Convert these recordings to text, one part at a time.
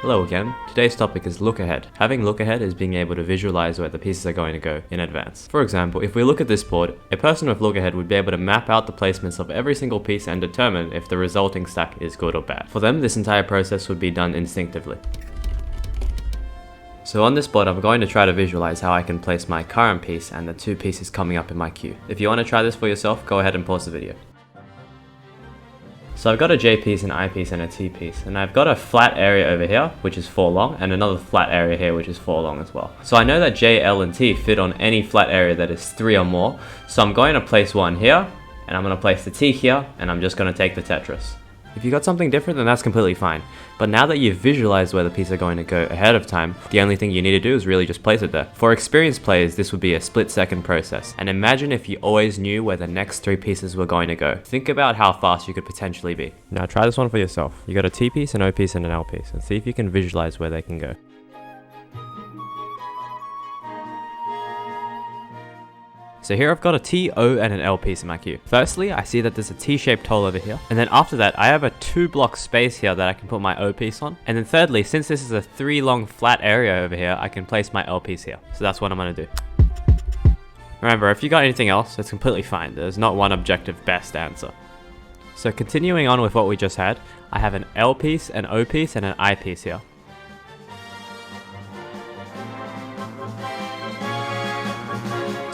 Hello again. Today's topic is Lookahead. Having Lookahead is being able to visualize where the pieces are going to go in advance. For example, if we look at this board, a person with Lookahead would be able to map out the placements of every single piece and determine if the resulting stack is good or bad. For them, this entire process would be done instinctively. So on this board, I'm going to try to visualize how I can place my current piece and the two pieces coming up in my queue. If you want to try this for yourself, go ahead and pause the video. So I've got a J piece, an I piece, and a T piece, and I've got a flat area over here, which is 4 long, and another flat area here, which is 4 long as well. So I know that J, L, and T fit on any flat area that is 3 or more, so I'm going to place one here, and I'm going to place the T here, and I'm just going to take the Tetris. If you got something different, then that's completely fine. But now that you've visualized where the pieces are going to go ahead of time, the only thing you need to do is really just place it there. For experienced players, this would be a split-second process. And imagine if you always knew where the next 3 pieces were going to go. Think about how fast you could potentially be. Now try this one for yourself. You got a T piece, an O piece, and an L piece, and see if you can visualize where they can go. So here I've got a T, O, and an L piece in my queue. Firstly, I see that there's a T-shaped hole over here. And then after that, I have a 2-block space here that I can put my O piece on. And then thirdly, since this is a 3 long flat area over here, I can place my L piece here. So that's what I'm gonna do. Remember, if you got anything else, it's completely fine. There's not one objective best answer. So continuing on with what we just had, I have an L piece, an O piece, and an I piece here.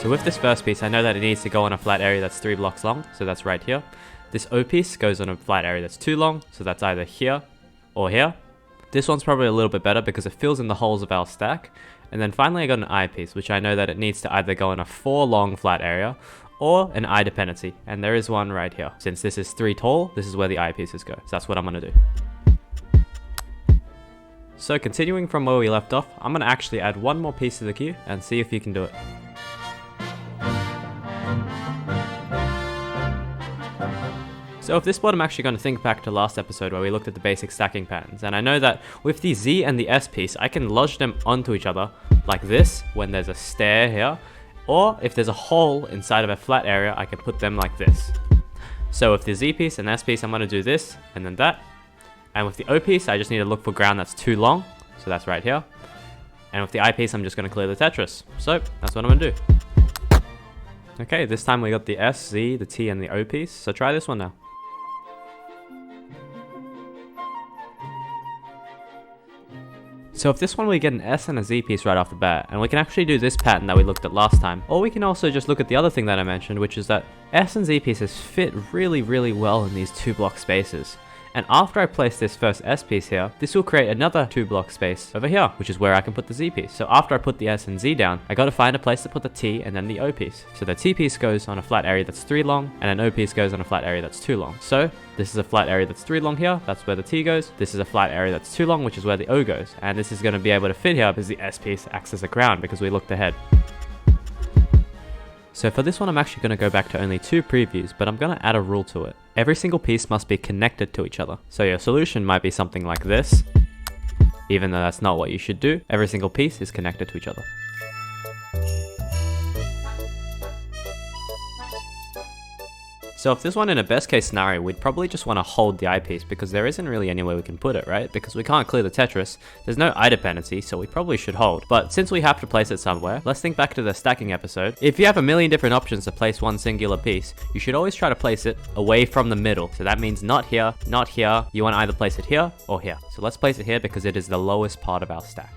So with this first piece, I know that it needs to go on a flat area that's 3 blocks long, so that's right here. This O piece goes on a flat area that's 2 long, so that's either here or here. This one's probably a little bit better because it fills in the holes of our stack. And then finally I got an I piece, which I know that it needs to either go on a 4 long flat area or an I dependency, and there is one right here. Since this is 3 tall, this is where the I pieces go, so that's what I'm gonna do. So continuing from where we left off, I'm gonna actually add one more piece to the queue and see if you can do it. So with this board, I'm actually going to think back to last episode where we looked at the basic stacking patterns, and I know that with the Z and the S piece, I can lodge them onto each other like this when there's a stair here, or if there's a hole inside of a flat area, I can put them like this. So with the Z piece and S piece, I'm going to do this and then that, and with the O piece, I just need to look for ground that's too long, so that's right here, and with the I piece, I'm just going to clear the Tetris. So that's what I'm going to do. Okay, this time we got the S, Z, the T, and the O piece, so try this one now. So with this one we get an S and a Z piece right off the bat, and we can actually do this pattern that we looked at last time, or we can also just look at the other thing that I mentioned, which is that S and Z pieces fit really well in these 2-block spaces. And after I place this first S piece here, this will create another 2-block space over here, which is where I can put the Z piece. So after I put the S and Z down, I gotta find a place to put the T and then the O piece. So the T piece goes on a flat area that's 3 long, and an O piece goes on a flat area that's 2 long. So this is a flat area that's 3 long here, that's where the T goes. This is a flat area that's 2 long, which is where the O goes. And this is gonna be able to fit here because the S piece acts as a ground because we looked ahead. So for this one, I'm actually going to go back to only 2 previews, but I'm going to add a rule to it. Every single piece must be connected to each other. So your solution might be something like this. Even though that's not what you should do, every single piece is connected to each other. So if this one in a best case scenario, we'd probably just want to hold the I piece because there isn't really anywhere we can put it, right? Because we can't clear the Tetris, there's no I dependency, so we probably should hold. But since we have to place it somewhere, let's think back to the stacking episode. If you have a million different options to place one singular piece, you should always try to place it away from the middle. So that means not here, not here. You want to either place it here or here. So let's place it here because it is the lowest part of our stack.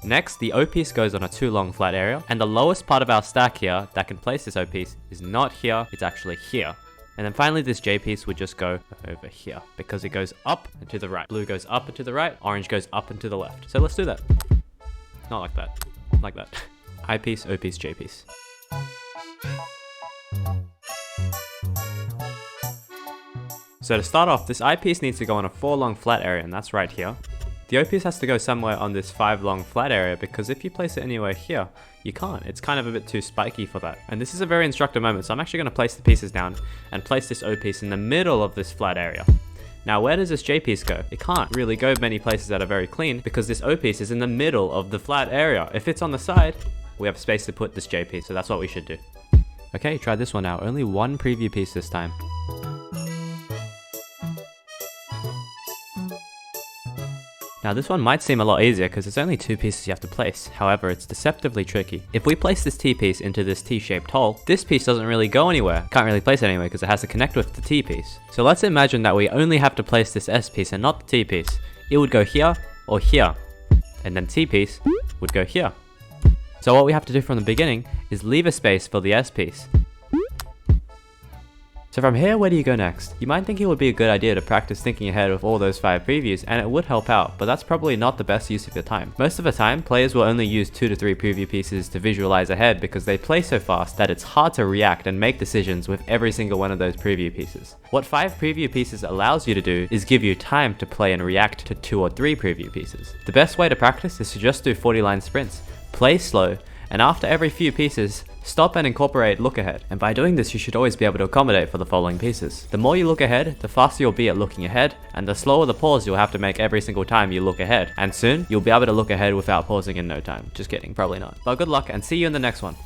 Next, the O piece goes on a 2 long flat area, and the lowest part of our stack here that can place this O piece is not here, it's actually here. And then finally this J piece would just go over here because it goes up and to the right. Blue goes up and to the right, orange goes up and to the left. So let's do that. Not like that, like that. I piece, O piece, J piece. So to start off, this I piece needs to go on a 4 long flat area, and that's right here. The O piece has to go somewhere on this 5 long flat area because if you place it anywhere here, you can't. It's kind of a bit too spiky for that. And this is a very instructive moment, so I'm actually going to place the pieces down and place this O piece in the middle of this flat area. Now where does this J piece go? It can't really go many places that are very clean because this O piece is in the middle of the flat area. If it's on the side, we have space to put this J piece, so that's what we should do. Okay, try this one out. Only 1 preview piece this time. Now this one might seem a lot easier because there's only 2 pieces you have to place, however it's deceptively tricky. If we place this T piece into this T-shaped hole, this piece doesn't really go anywhere. Can't really place it anywhere because it has to connect with the T piece. So let's imagine that we only have to place this S piece and not the T piece. It would go here or here, and then T piece would go here. So what we have to do from the beginning is leave a space for the S piece. So from here, where do you go next? You might think it would be a good idea to practice thinking ahead with all those 5 previews, and it would help out, but that's probably not the best use of your time. Most of the time, players will only use 2 to 3 preview pieces to visualize ahead because they play so fast that it's hard to react and make decisions with every single one of those preview pieces. What 5 preview pieces allows you to do is give you time to play and react to 2 or 3 preview pieces. The best way to practice is to just do 40-line sprints, play slow, and after every few pieces, stop and incorporate look ahead. And by doing this, you should always be able to accommodate for the following pieces. The more you look ahead, the faster you'll be at looking ahead, and the slower the pause you'll have to make every single time you look ahead. And soon, you'll be able to look ahead without pausing in no time. Just kidding, probably not. But good luck and see you in the next one.